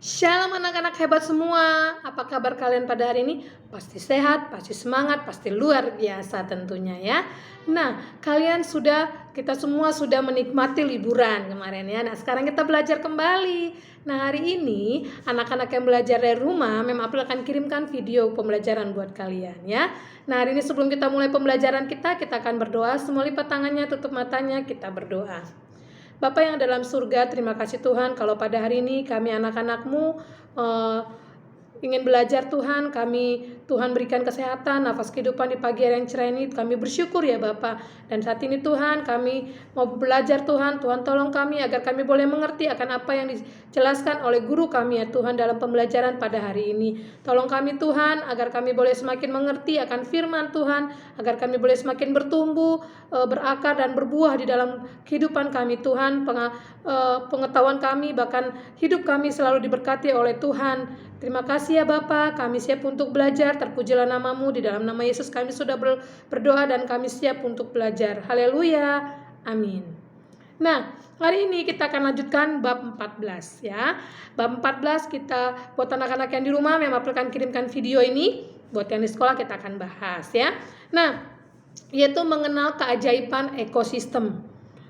Shalom anak-anak hebat semua. Apa kabar kalian pada hari ini? Pasti sehat, pasti semangat, pasti luar biasa tentunya ya. Nah, kita semua sudah menikmati liburan kemarin ya. Nah, sekarang kita belajar kembali. Nah, hari ini anak-anak yang belajar dari rumah, Mem April akan kirimkan video pembelajaran buat kalian ya. Nah, hari ini sebelum kita mulai pembelajaran kita akan berdoa. Semua lipat tangannya, tutup matanya, kita berdoa. Bapa yang dalam surga, terima kasih Tuhan kalau pada hari ini kami anak-anak-Mu ingin belajar Tuhan. Tuhan berikan kesehatan, nafas kehidupan di pagi hari yang cerah ini. Kami bersyukur ya Bapa. Dan saat ini Tuhan kami mau belajar Tuhan. Tuhan tolong kami agar kami boleh mengerti akan apa yang dijelaskan oleh guru kami ya Tuhan dalam pembelajaran pada hari ini. Tolong kami Tuhan agar kami boleh semakin mengerti akan firman Tuhan. Agar kami boleh semakin bertumbuh, berakar dan berbuah di dalam kehidupan kami Tuhan. Pengetahuan kami bahkan hidup kami selalu diberkati oleh Tuhan. Terima kasih ya Bapa, kami siap untuk belajar, terpujilah nama-Mu, di dalam nama Yesus kami sudah berdoa dan kami siap untuk belajar. Haleluya, amin. Nah, hari ini kita akan lanjutkan bab 14 ya. Bab 14 kita buat anak-anak yang di rumah, Mem April akan kirimkan video ini. Buat yang di sekolah kita akan bahas ya. Nah, yaitu mengenal keajaiban ekosistem.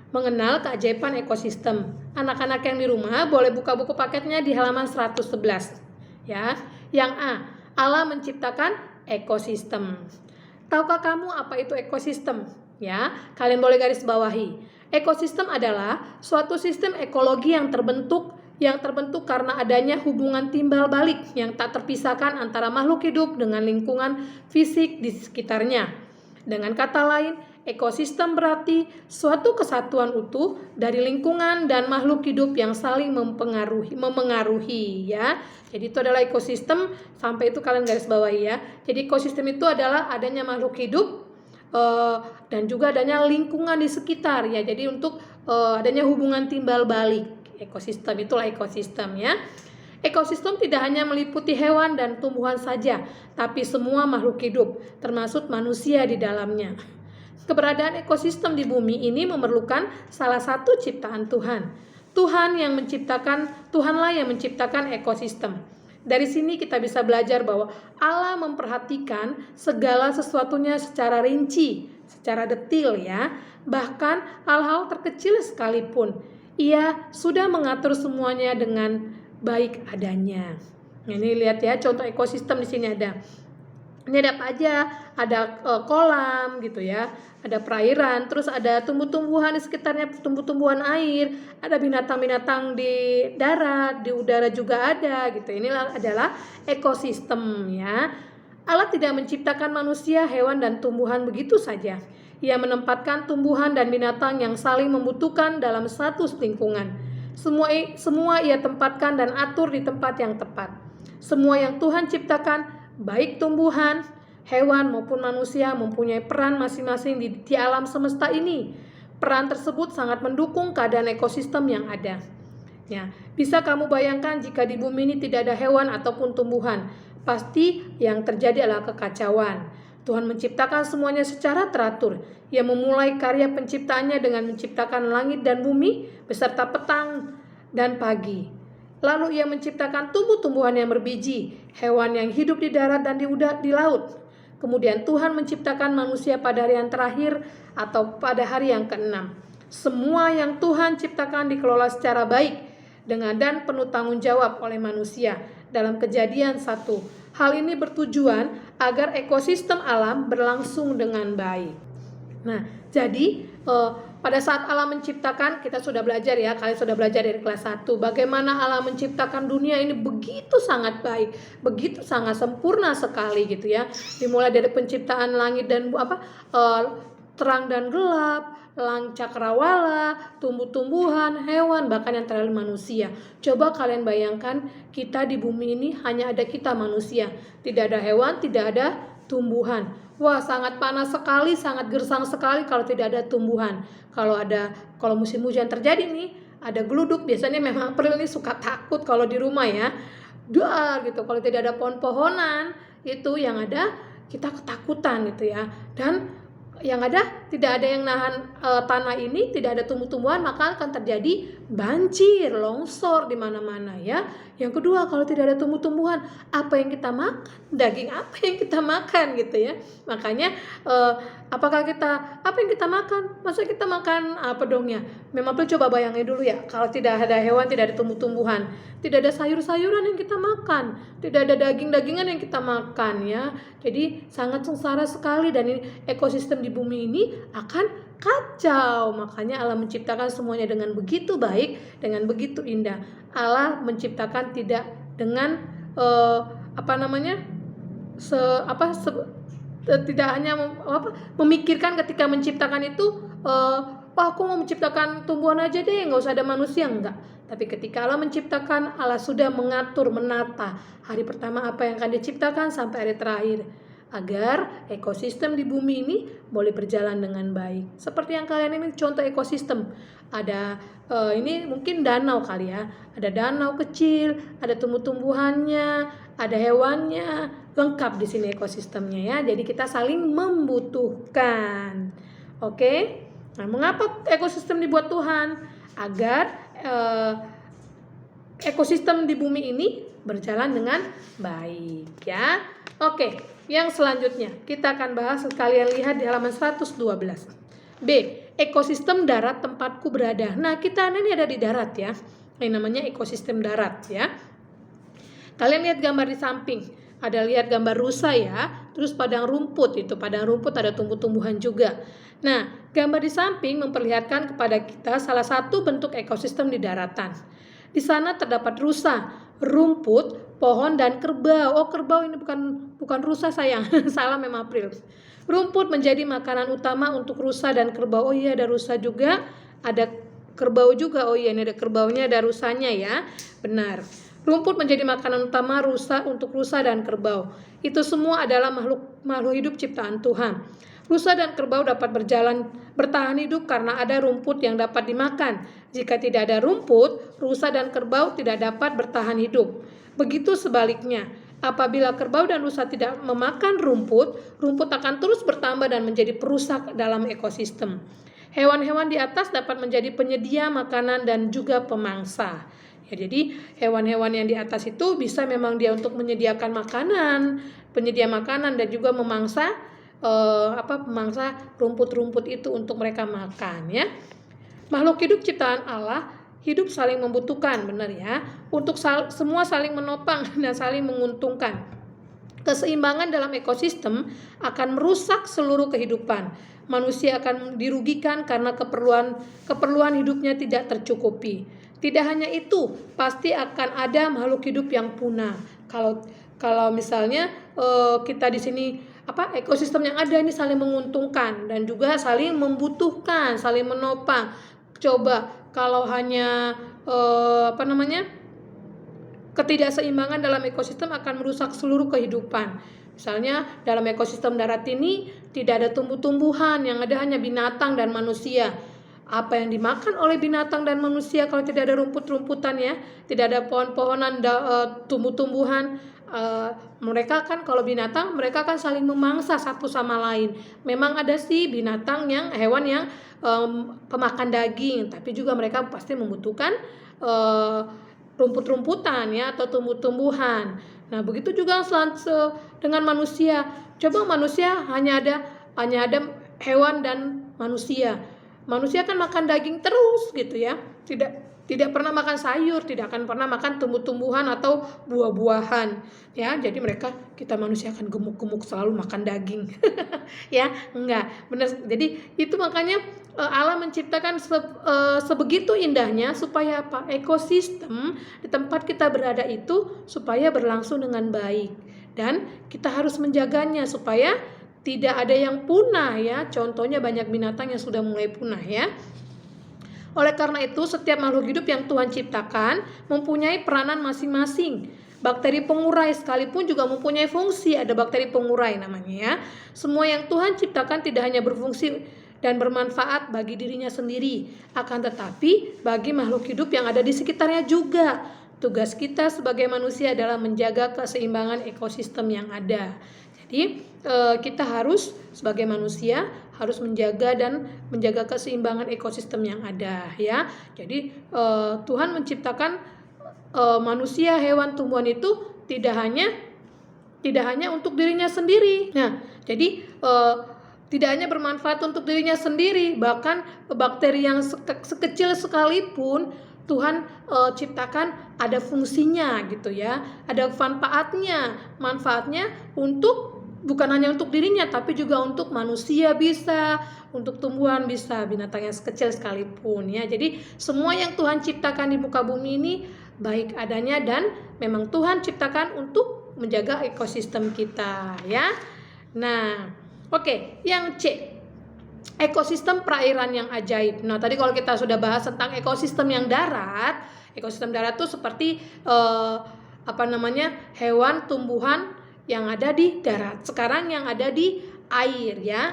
Mengenal keajaiban ekosistem. Anak-anak yang di rumah boleh buka buku paketnya di halaman 111. Ya, yang A, Allah menciptakan ekosistem. Tahukah kamu apa itu ekosistem? Ya, kalian boleh garis bawahi. Ekosistem adalah suatu sistem ekologi yang terbentuk karena adanya hubungan timbal balik yang tak terpisahkan antara makhluk hidup dengan lingkungan fisik di sekitarnya. Dengan kata lain, ekosistem berarti suatu kesatuan utuh dari lingkungan dan makhluk hidup yang saling memengaruhi ya. Jadi itu adalah ekosistem, sampai itu kalian garis bawahi ya. Jadi ekosistem itu adalah adanya makhluk hidup dan juga adanya lingkungan di sekitar ya. Jadi untuk adanya hubungan timbal balik. Ekosistem itulah ekosistem ya. Ekosistem tidak hanya meliputi hewan dan tumbuhan saja, tapi semua makhluk hidup, termasuk manusia di dalamnya. Keberadaan ekosistem di bumi ini memerlukan salah satu ciptaan Tuhan. Tuhanlah yang menciptakan ekosistem. Dari sini kita bisa belajar bahwa Allah memperhatikan segala sesuatunya secara rinci, secara detil ya. Bahkan hal-hal terkecil sekalipun, Ia sudah mengatur semuanya dengan baik adanya. Nah, ini lihat ya, contoh ekosistem di sini ada. Ini ada apa aja? Ada kolam gitu ya, ada perairan, terus ada tumbuh-tumbuhan di sekitarnya, tumbuh-tumbuhan air, ada binatang-binatang di darat, di udara juga ada gitu. Inilah adalah ekosistem ya. Allah tidak menciptakan manusia, hewan dan tumbuhan begitu saja. Ia menempatkan tumbuhan dan binatang yang saling membutuhkan dalam satu lingkungan. Semua Ia tempatkan dan atur di tempat yang tepat. Semua yang Tuhan ciptakan, baik tumbuhan, hewan maupun manusia, mempunyai peran masing-masing di alam semesta ini. Peran tersebut sangat mendukung keadaan ekosistem yang ada. Ya, bisa kamu bayangkan jika di bumi ini tidak ada hewan ataupun tumbuhan, pasti yang terjadi adalah kekacauan. Tuhan menciptakan semuanya secara teratur. Ia memulai karya penciptaannya dengan menciptakan langit dan bumi beserta petang dan pagi. Lalu Ia menciptakan tumbuh-tumbuhan yang berbiji, hewan yang hidup di darat dan di laut. Kemudian Tuhan menciptakan manusia pada hari yang terakhir atau pada hari yang ke-6. Semua yang Tuhan ciptakan dikelola secara baik dan penuh tanggung jawab oleh manusia. Dalam Kejadian 1. Hal ini bertujuan agar ekosistem alam berlangsung dengan baik. Nah, jadi pada saat Allah menciptakan, kita sudah belajar ya, kalian sudah belajar dari kelas 1, bagaimana Allah menciptakan dunia ini begitu sangat baik, begitu sangat sempurna sekali gitu ya. Dimulai dari penciptaan langit dan terang dan gelap, cakrawala, tumbuh-tumbuhan, hewan, bahkan yang terakhir manusia. Coba kalian bayangkan, kita di bumi ini hanya ada kita manusia. Tidak ada hewan, tidak ada tumbuhan. Wah, sangat panas sekali, sangat gersang sekali kalau tidak ada tumbuhan. Kalau musim hujan terjadi nih, ada geluduk. Biasanya memang April ini suka takut kalau di rumah ya. Dar gitu, kalau tidak ada pohon-pohonan, itu yang ada kita ketakutan gitu ya. Dan yang ada tidak ada yang nahan tanah ini, tidak ada tumbuh-tumbuhan, maka akan terjadi banjir, longsor di mana-mana ya. Yang kedua, kalau tidak ada tumbuh-tumbuhan, apa yang kita makan? Daging apa yang kita makan gitu ya. Makanya apa yang kita makan? Masa kita makan apa dong ya? Memang coba bayangin dulu ya, kalau tidak ada hewan, tidak ada tumbuh-tumbuhan, tidak ada sayur-sayuran yang kita makan, tidak ada daging-dagingan yang kita makan ya. Jadi sangat sengsara sekali, dan ini ekosistem di bumi ini akan kacau. Makanya Allah menciptakan semuanya dengan begitu baik, dengan begitu indah. Allah menciptakan tidak dengan tidak hanya memikirkan ketika menciptakan itu aku mau menciptakan tumbuhan aja deh, nggak usah ada manusia, enggak. Tapi ketika Allah menciptakan, Allah sudah mengatur, menata hari pertama apa yang akan diciptakan sampai hari terakhir, agar ekosistem di bumi ini boleh berjalan dengan baik. Seperti yang kalian ini contoh ekosistem. Ada ini mungkin danau kali ya. Ada danau kecil, ada tumbuh-tumbuhannya, ada hewannya, lengkap di sini ekosistemnya ya. Jadi kita saling membutuhkan. Oke? Nah, mengapa ekosistem dibuat Tuhan? Agar ekosistem di bumi ini berjalan dengan baik ya. Oke, yang selanjutnya kita akan bahas, kalian lihat di halaman 112. B, ekosistem darat tempatku berada. Nah, kita ini ada di darat ya. Ini namanya ekosistem darat ya. Kalian lihat gambar di samping. Ada lihat gambar rusa ya. Terus padang rumput, itu padang rumput ada tumbuh-tumbuhan juga. Nah, gambar di samping memperlihatkan kepada kita salah satu bentuk ekosistem di daratan. Di sana terdapat rusa, rumput, pohon, dan kerbau. Oh, kerbau ini bukan rusa sayang. Salah, memang April. Rumput menjadi makanan utama untuk rusa dan kerbau. Oh iya, ada rusa juga, ada kerbau juga. Oh iya, ini ada kerbaunya, ada rusanya ya. Benar. Rumput menjadi makanan utama untuk rusa dan kerbau. Itu semua adalah makhluk hidup ciptaan Tuhan. Rusa dan kerbau dapat bertahan hidup karena ada rumput yang dapat dimakan. Jika tidak ada rumput, rusa dan kerbau tidak dapat bertahan hidup. Begitu sebaliknya, apabila kerbau dan rusa tidak memakan rumput, rumput akan terus bertambah dan menjadi perusak dalam ekosistem. Hewan-hewan di atas dapat menjadi penyedia makanan dan juga pemangsa. Ya, jadi hewan-hewan yang di atas itu bisa memang dia untuk menyediakan makanan, penyedia makanan, dan juga memangsa pemangsa rumput-rumput itu untuk mereka makan ya. Makhluk hidup ciptaan Allah hidup saling membutuhkan, benar ya, untuk semua saling menopang dan saling menguntungkan. Keseimbangan dalam ekosistem akan merusak seluruh kehidupan. Manusia akan dirugikan karena keperluan hidupnya tidak tercukupi. Tidak hanya itu, pasti akan ada makhluk hidup yang punah. Kalau misalnya kita di sini ekosistem yang ada ini saling menguntungkan dan juga saling membutuhkan, saling menopang. Coba kalau hanya ketidakseimbangan dalam ekosistem akan merusak seluruh kehidupan. Misalnya dalam ekosistem darat ini tidak ada tumbuh-tumbuhan, yang ada hanya binatang dan manusia. Apa yang dimakan oleh binatang dan manusia kalau tidak ada rumput-rumputan ya, tidak ada pohon-pohonan, tumbuh-tumbuhan. Mereka kan kalau binatang mereka kan saling memangsa satu sama lain. Memang ada sih binatang hewan yang pemakan daging, tapi juga mereka pasti membutuhkan rumput-rumputan ya, atau tumbuh-tumbuhan. Nah, begitu juga dengan manusia. Coba manusia hanya ada hewan dan manusia. Manusia kan makan daging terus gitu ya. Tidak pernah makan sayur, tidak akan pernah makan tumbuh-tumbuhan atau buah-buahan. Ya, jadi kita manusia akan gemuk-gemuk selalu makan daging. Ya, enggak. Benar. Jadi itu makanya Allah menciptakan sebegitu indahnya supaya apa? Ekosistem di tempat kita berada itu supaya berlangsung dengan baik. Dan kita harus menjaganya supaya tidak ada yang punah ya. Contohnya banyak binatang yang sudah mulai punah ya. Oleh karena itu, setiap makhluk hidup yang Tuhan ciptakan mempunyai peranan masing-masing. Bakteri pengurai sekalipun juga mempunyai fungsi, ada bakteri pengurai namanya ya. Semua yang Tuhan ciptakan tidak hanya berfungsi dan bermanfaat bagi dirinya sendiri, akan tetapi bagi makhluk hidup yang ada di sekitarnya juga. Tugas kita sebagai manusia adalah menjaga keseimbangan ekosistem yang ada. Jadi kita harus sebagai manusia harus menjaga keseimbangan ekosistem yang ada ya. Jadi Tuhan menciptakan manusia, hewan, tumbuhan itu tidak hanya untuk dirinya sendiri. Nah, jadi tidak hanya bermanfaat untuk dirinya sendiri, bahkan bakteri yang sekecil sekalipun Tuhan ciptakan ada fungsinya gitu ya, ada manfaatnya untuk bukan hanya untuk dirinya tapi juga untuk manusia bisa, untuk tumbuhan bisa, binatang yang sekecil sekalipun ya. Jadi semua yang Tuhan ciptakan di muka bumi ini baik adanya dan memang Tuhan ciptakan untuk menjaga ekosistem kita ya. Nah, oke, yang C, ekosistem perairan yang ajaib. Nah, tadi kalau kita sudah bahas tentang ekosistem darat itu seperti hewan, tumbuhan yang ada di darat. Sekarang yang ada di air ya.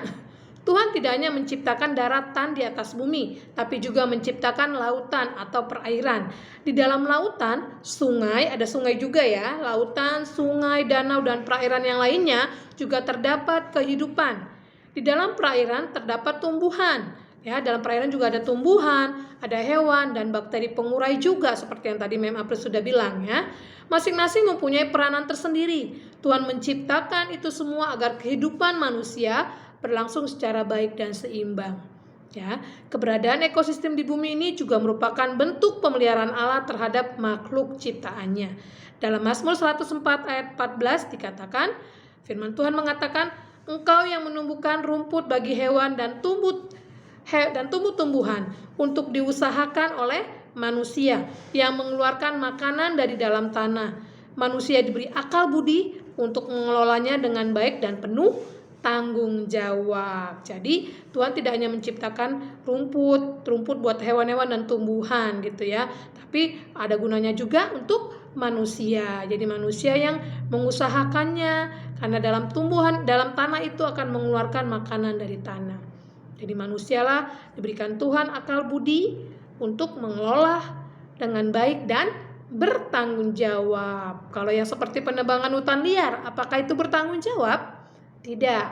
Tuhan tidak hanya menciptakan daratan di atas bumi, tapi juga menciptakan lautan atau perairan. Di dalam lautan, ada sungai juga ya, lautan, sungai, danau, dan perairan yang lainnya juga terdapat kehidupan. Di dalam perairan terdapat tumbuhan. Ya, dalam perairan juga ada tumbuhan, ada hewan, dan bakteri pengurai juga seperti yang tadi Mem April sudah bilang ya. Masing-masing mempunyai peranan tersendiri. Tuhan menciptakan itu semua agar kehidupan manusia berlangsung secara baik dan seimbang. Ya, keberadaan ekosistem di bumi ini juga merupakan bentuk pemeliharaan Allah terhadap makhluk ciptaannya. Dalam Mazmur 104 ayat 14 dikatakan, firman Tuhan mengatakan, Engkau yang menumbuhkan rumput bagi hewan dan tumbuh-tumbuhan untuk diusahakan oleh manusia yang mengeluarkan makanan dari dalam tanah. Manusia diberi akal budi untuk mengelolanya dengan baik dan penuh tanggung jawab. Jadi Tuhan tidak hanya menciptakan rumput buat hewan-hewan dan tumbuhan gitu ya, tapi ada gunanya juga untuk manusia. Jadi manusia yang mengusahakannya, karena dalam tanah itu akan mengeluarkan makanan dari tanah. Jadi manusialah diberikan Tuhan akal budi untuk mengelola dengan baik dan bertanggung jawab. Kalau yang seperti penebangan hutan liar, apakah itu bertanggung jawab? Tidak.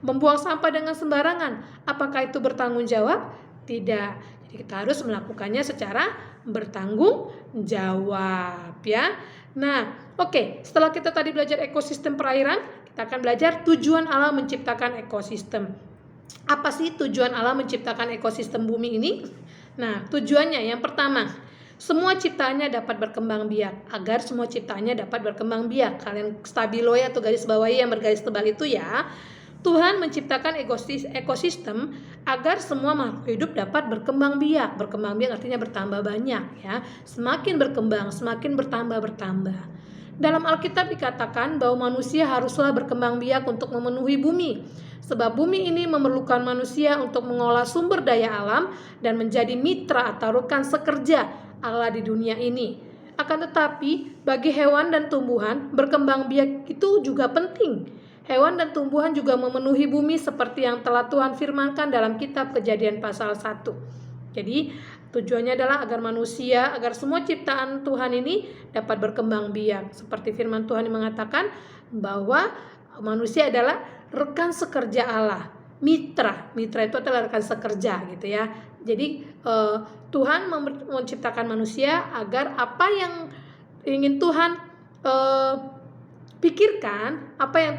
Membuang sampah dengan sembarangan, apakah itu bertanggung jawab? Tidak. Jadi kita harus melakukannya secara bertanggung jawab ya. Nah, oke, setelah kita tadi belajar ekosistem perairan, kita akan belajar tujuan Allah menciptakan ekosistem. Apa sih tujuan Allah menciptakan ekosistem bumi ini? Nah, tujuannya yang pertama, semua ciptaannya dapat berkembang biak. Agar semua ciptaannya dapat berkembang biak. Kalian stabilo ya, atau garis bawahi yang bergaris tebal itu ya. Tuhan menciptakan ekosistem agar semua makhluk hidup dapat berkembang biak. Berkembang biak artinya bertambah banyak ya. Semakin berkembang, semakin bertambah. Dalam Alkitab dikatakan bahwa manusia haruslah berkembang biak untuk memenuhi bumi. Sebab bumi ini memerlukan manusia untuk mengolah sumber daya alam dan menjadi mitra atau rekan sekerja Allah di dunia ini. Akan tetapi bagi hewan dan tumbuhan berkembang biak itu juga penting. Hewan dan tumbuhan juga memenuhi bumi seperti yang telah Tuhan firmankan dalam kitab Kejadian pasal 1. Jadi tujuannya adalah agar semua ciptaan Tuhan ini dapat berkembang biak. Seperti firman Tuhan yang mengatakan bahwa manusia adalah rekan sekerja Allah. Mitra itu adalah rekan sekerja gitu ya. Jadi Tuhan menciptakan manusia agar apa yang ingin Tuhan pikirkan, apa yang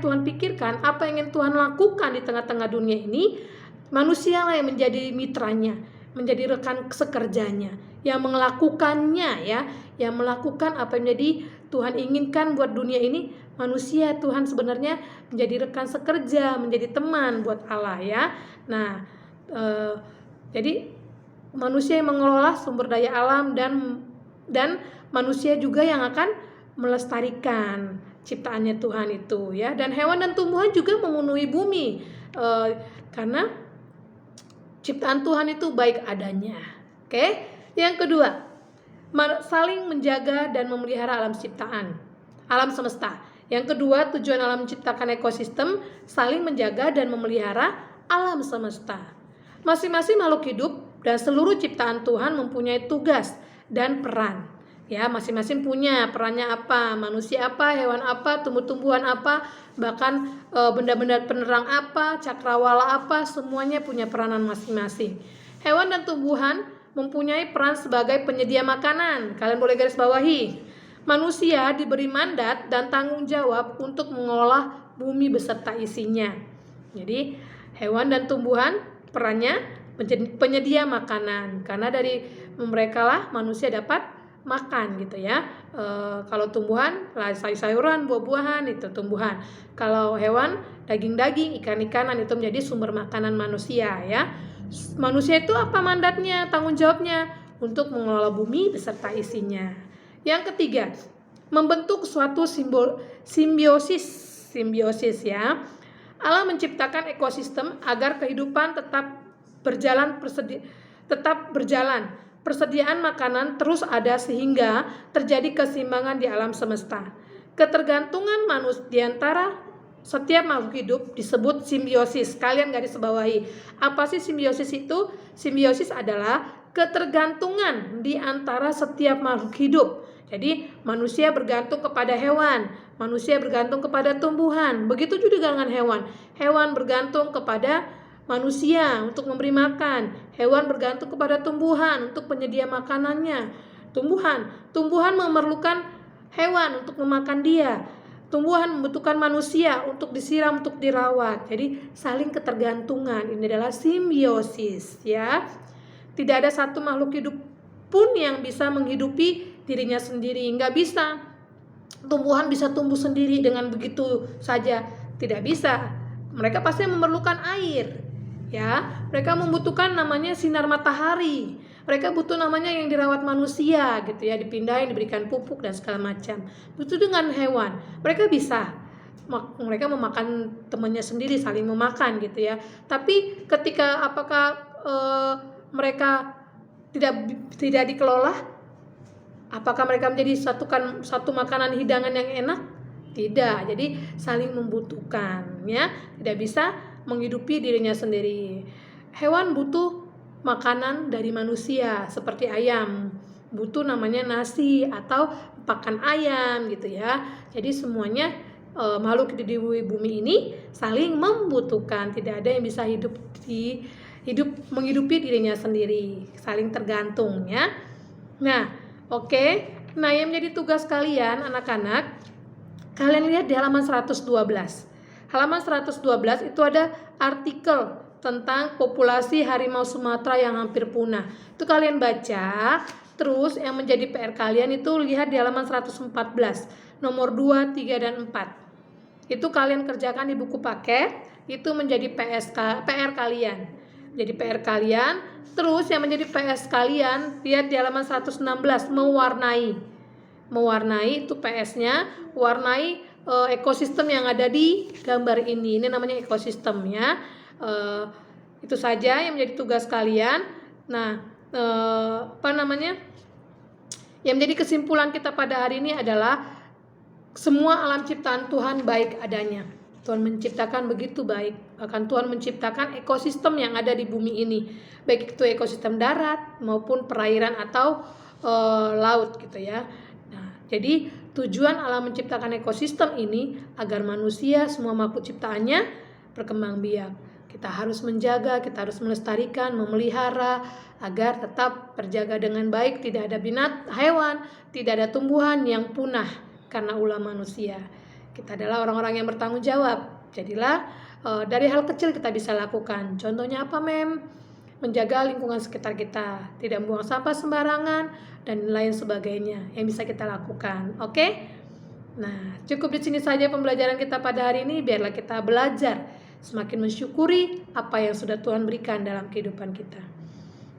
ingin Tuhan lakukan di tengah-tengah dunia ini, manusialah yang menjadi mitranya, menjadi rekan sekerjanya, yang melakukannya ya, yang melakukan apa yang menjadi Tuhan inginkan buat dunia ini. Manusia Tuhan sebenarnya menjadi rekan sekerja, menjadi teman buat Allah ya. Nah, jadi manusia yang mengelola sumber daya alam dan manusia juga yang akan melestarikan ciptaannya Tuhan itu ya. Dan hewan dan tumbuhan juga memenuhi bumi karena ciptaan Tuhan itu baik adanya. Oke? Yang kedua, saling menjaga dan memelihara alam semesta. Yang kedua, tujuan Allah menciptakan ekosistem saling menjaga dan memelihara alam semesta. Masing-masing makhluk hidup dan seluruh ciptaan Tuhan mempunyai tugas dan peran. Ya, masing-masing punya perannya apa, manusia apa, hewan apa, tumbuh-tumbuhan apa, bahkan benda-benda penerang apa, cakrawala apa, semuanya punya peranan masing-masing. Hewan dan tumbuhan mempunyai peran sebagai penyedia makanan. Kalian boleh garis bawahi. Manusia diberi mandat dan tanggung jawab untuk mengolah bumi beserta isinya. Jadi, hewan dan tumbuhan perannya menjadi penyedia makanan, karena dari mereka lah manusia dapat makan gitu ya. Kalau tumbuhan sayur-sayuran, buah-buahan itu tumbuhan. Kalau hewan daging-daging, ikan-ikanan itu menjadi sumber makanan manusia ya. Manusia itu apa mandatnya, tanggung jawabnya? Untuk mengelola bumi beserta isinya. Yang ketiga, membentuk suatu simbiosis ya. Allah menciptakan ekosistem agar kehidupan tetap berjalan. Persediaan makanan terus ada sehingga terjadi keseimbangan di alam semesta. Ketergantungan manusia di antara setiap makhluk hidup disebut simbiosis. Kalian garis bawahi. Apa sih simbiosis itu? Simbiosis adalah ketergantungan di antara setiap makhluk hidup. Jadi manusia bergantung kepada hewan, manusia bergantung kepada tumbuhan. Begitu juga dengan hewan. Hewan bergantung kepada manusia untuk memberi makan, hewan bergantung kepada tumbuhan untuk penyedia makanannya. Tumbuhan memerlukan hewan untuk memakan dia. Tumbuhan membutuhkan manusia untuk disiram, untuk dirawat. Jadi saling ketergantungan. Ini adalah simbiosis ya. Tidak ada satu makhluk hidup pun yang bisa menghidupi dirinya sendiri. Nggak bisa. Tumbuhan bisa tumbuh sendiri dengan begitu saja. Tidak bisa. Mereka pasti memerlukan air. Ya, mereka membutuhkan namanya sinar matahari. Mereka butuh namanya yang dirawat manusia gitu ya, dipindahin, diberikan pupuk dan segala macam. Begitu dengan hewan. Mereka bisa mereka memakan temannya sendiri, saling memakan gitu ya. Tapi ketika apakah mereka tidak dikelola? Apakah mereka menjadi satu makanan hidangan yang enak? Tidak. Jadi saling membutuhkan ya. Tidak bisa menghidupi dirinya sendiri. Hewan butuh makanan dari manusia seperti ayam, butuh namanya nasi atau pakan ayam gitu ya. Jadi semuanya makhluk di bumi ini saling membutuhkan. Tidak ada yang bisa menghidupi dirinya sendiri, saling tergantung ya. Nah, oke. Nah, yang menjadi tugas kalian anak-anak, kalian lihat di halaman 112. Halaman 112 itu ada artikel tentang populasi harimau Sumatera yang hampir punah. Itu kalian baca, terus yang menjadi PR kalian itu lihat di halaman 114, nomor 2, 3, dan 4. Itu kalian kerjakan di buku paket, itu menjadi PR kalian. Jadi PR kalian, terus yang menjadi PS kalian, lihat di halaman 116, mewarnai itu PS-nya, warnai ekosistem yang ada di gambar ini. Ini namanya ekosistem ya. Itu saja yang menjadi tugas kalian. Nah, yang menjadi kesimpulan kita pada hari ini adalah semua alam ciptaan Tuhan baik adanya. Tuhan menciptakan begitu baik. Bahkan Tuhan menciptakan ekosistem yang ada di bumi ini, baik itu ekosistem darat maupun perairan atau laut gitu ya. Nah, jadi tujuan Allah menciptakan ekosistem ini agar manusia, semua makhluk ciptaannya berkembang biak. Kita harus menjaga, kita harus melestarikan, memelihara agar tetap terjaga dengan baik. Tidak ada hewan, tidak ada tumbuhan yang punah karena ulah manusia. Kita adalah orang-orang yang bertanggung jawab. Jadilah dari hal kecil kita bisa lakukan. Contohnya apa, Mem? Menjaga lingkungan sekitar kita, tidak membuang sampah sembarangan, dan lain sebagainya yang bisa kita lakukan. Oke? Nah, cukup di sini saja pembelajaran kita pada hari ini. Biarlah kita belajar semakin mensyukuri apa yang sudah Tuhan berikan dalam kehidupan kita.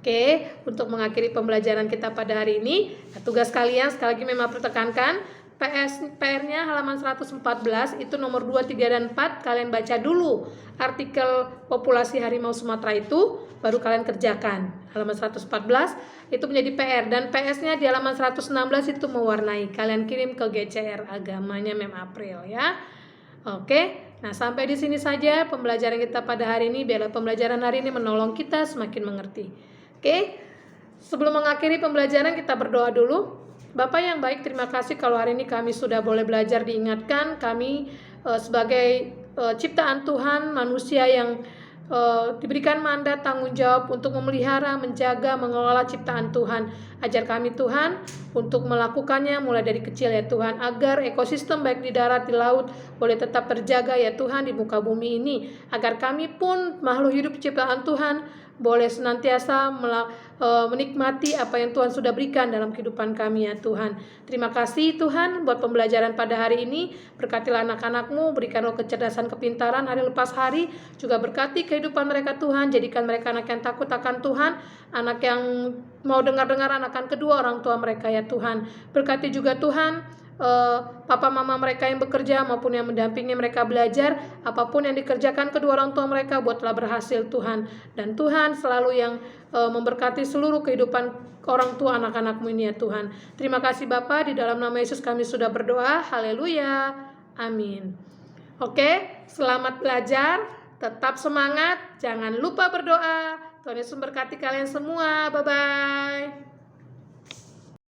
Oke, untuk mengakhiri pembelajaran kita pada hari ini, tugas kalian sekali lagi memang pertekankan PR-nya halaman 114 itu nomor 2, 3, dan 4. Kalian baca dulu artikel populasi harimau Sumatera itu, baru kalian kerjakan. Halaman 114 itu menjadi PR, dan PS-nya di halaman 116 itu mewarnai. Kalian kirim ke GCR agamanya Mem April ya. Oke. Nah, sampai di sini saja pembelajaran kita pada hari ini. Biarlah pembelajaran hari ini menolong kita semakin mengerti. Oke. Sebelum mengakhiri pembelajaran, kita berdoa dulu. Bapak yang baik, terima kasih kalau hari ini kami sudah boleh belajar diingatkan. Kami sebagai ciptaan Tuhan, manusia yang diberikan mandat tanggung jawab untuk memelihara, menjaga, mengelola ciptaan Tuhan. Ajar kami Tuhan untuk melakukannya mulai dari kecil ya Tuhan, agar ekosistem baik di darat, di laut boleh tetap terjaga ya Tuhan di muka bumi ini, agar kami pun makhluk hidup ciptaan Tuhan boleh senantiasa menikmati apa yang Tuhan sudah berikan dalam kehidupan kami ya Tuhan. Terima kasih Tuhan buat pembelajaran pada hari ini. Berkatilah anak-anak-Mu, berikanlah kecerdasan, kepintaran hari lepas hari. Juga berkati kehidupan mereka Tuhan, jadikan mereka anak yang takut akan Tuhan, anak yang mau dengar-dengar akan kedua orang tua mereka ya Tuhan. Berkati juga Tuhan papa mama mereka yang bekerja maupun yang mendampingi mereka belajar, apapun yang dikerjakan kedua orang tua mereka buatlah berhasil Tuhan. Dan Tuhan selalu yang memberkati seluruh kehidupan orang tua anak-anak-Mu ini ya Tuhan. Terima kasih Bapa, di dalam nama Yesus kami sudah berdoa. Haleluya, amin. Oke, selamat belajar, tetap semangat, jangan lupa berdoa. Tuhan Yesus memberkati kalian semua. Bye-bye.